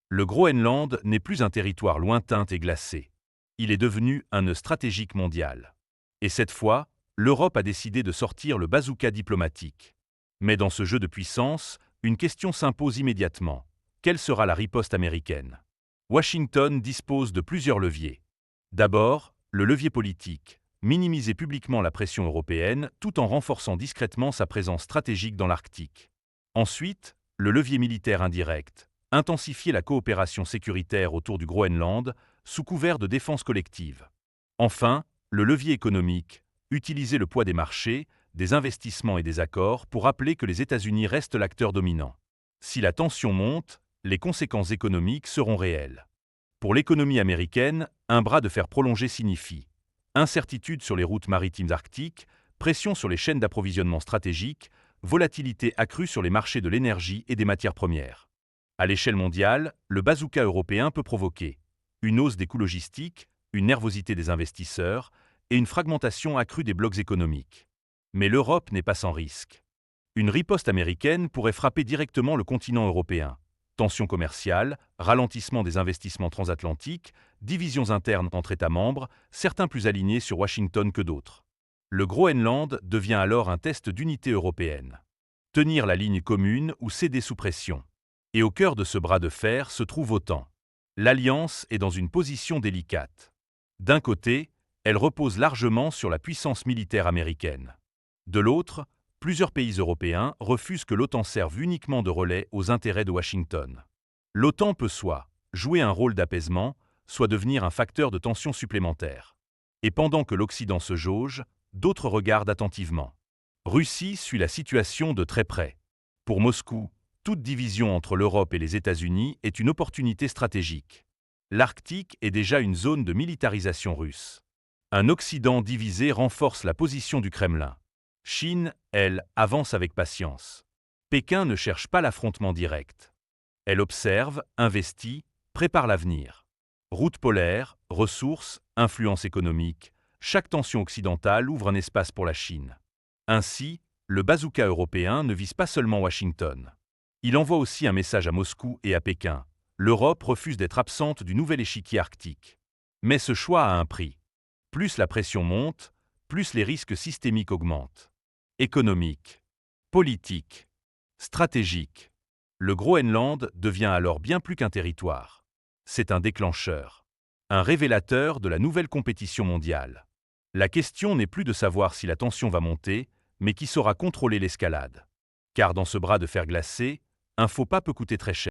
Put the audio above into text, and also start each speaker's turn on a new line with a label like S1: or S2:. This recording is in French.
S1: Le Groenland n'est plus un territoire lointain et glacé. Il est devenu un nœud stratégique mondial. Et cette fois, l'Europe a décidé de sortir le bazooka diplomatique. Mais dans ce jeu de puissance, une question s'impose immédiatement. Quelle sera la riposte américaine? Washington dispose de plusieurs leviers. D'abord, le levier politique, minimiser publiquement la pression européenne tout en renforçant discrètement sa présence stratégique dans l'Arctique. Ensuite, le levier militaire indirect, intensifier la coopération sécuritaire autour du Groenland sous couvert de défense collective. Enfin, le levier économique, utiliser le poids des marchés, des investissements et des accords pour rappeler que les États-Unis restent l'acteur dominant. Si la tension monte, les conséquences économiques seront réelles. Pour l'économie américaine, un bras de fer prolongé signifie incertitude sur les routes maritimes arctiques, pression sur les chaînes d'approvisionnement stratégiques, volatilité accrue sur les marchés de l'énergie et des matières premières. À l'échelle mondiale, le bazooka européen peut provoquer une hausse des coûts logistiques, une nervosité des investisseurs et une fragmentation accrue des blocs économiques. Mais l'Europe n'est pas sans risque. Une riposte américaine pourrait frapper directement le continent européen. Tensions commerciales, ralentissement des investissements transatlantiques, divisions internes entre États membres, certains plus alignés sur Washington que d'autres. Le Groenland devient alors un test d'unité européenne. Tenir la ligne commune ou céder sous pression. Et au cœur de ce bras de fer se trouve l'OTAN. L'Alliance est dans une position délicate. D'un côté, elle repose largement sur la puissance militaire américaine. De l'autre, plusieurs pays européens refusent que l'OTAN serve uniquement de relais aux intérêts de Washington. L'OTAN peut soit jouer un rôle d'apaisement, soit devenir un facteur de tension supplémentaire. Et pendant que l'Occident se jauge, d'autres regardent attentivement. Russie suit la situation de très près. Pour Moscou, toute division entre l'Europe et les États-Unis est une opportunité stratégique. L'Arctique est déjà une zone de militarisation russe. Un Occident divisé renforce la position du Kremlin. Chine, elle, avance avec patience. Pékin ne cherche pas l'affrontement direct. Elle observe, investit, prépare l'avenir. Route polaire, ressources, influence économique, chaque tension occidentale ouvre un espace pour la Chine. Ainsi, le bazooka européen ne vise pas seulement Washington. Il envoie aussi un message à Moscou et à Pékin. L'Europe refuse d'être absente du nouvel échiquier arctique. Mais ce choix a un prix. Plus la pression monte, plus les risques systémiques augmentent. Économique, politique, stratégique. Le Groenland devient alors bien plus qu'un territoire. C'est un déclencheur, un révélateur de la nouvelle compétition mondiale. La question n'est plus de savoir si la tension va monter, mais qui saura contrôler l'escalade. Car dans ce bras de fer glacé, un faux pas peut coûter très cher.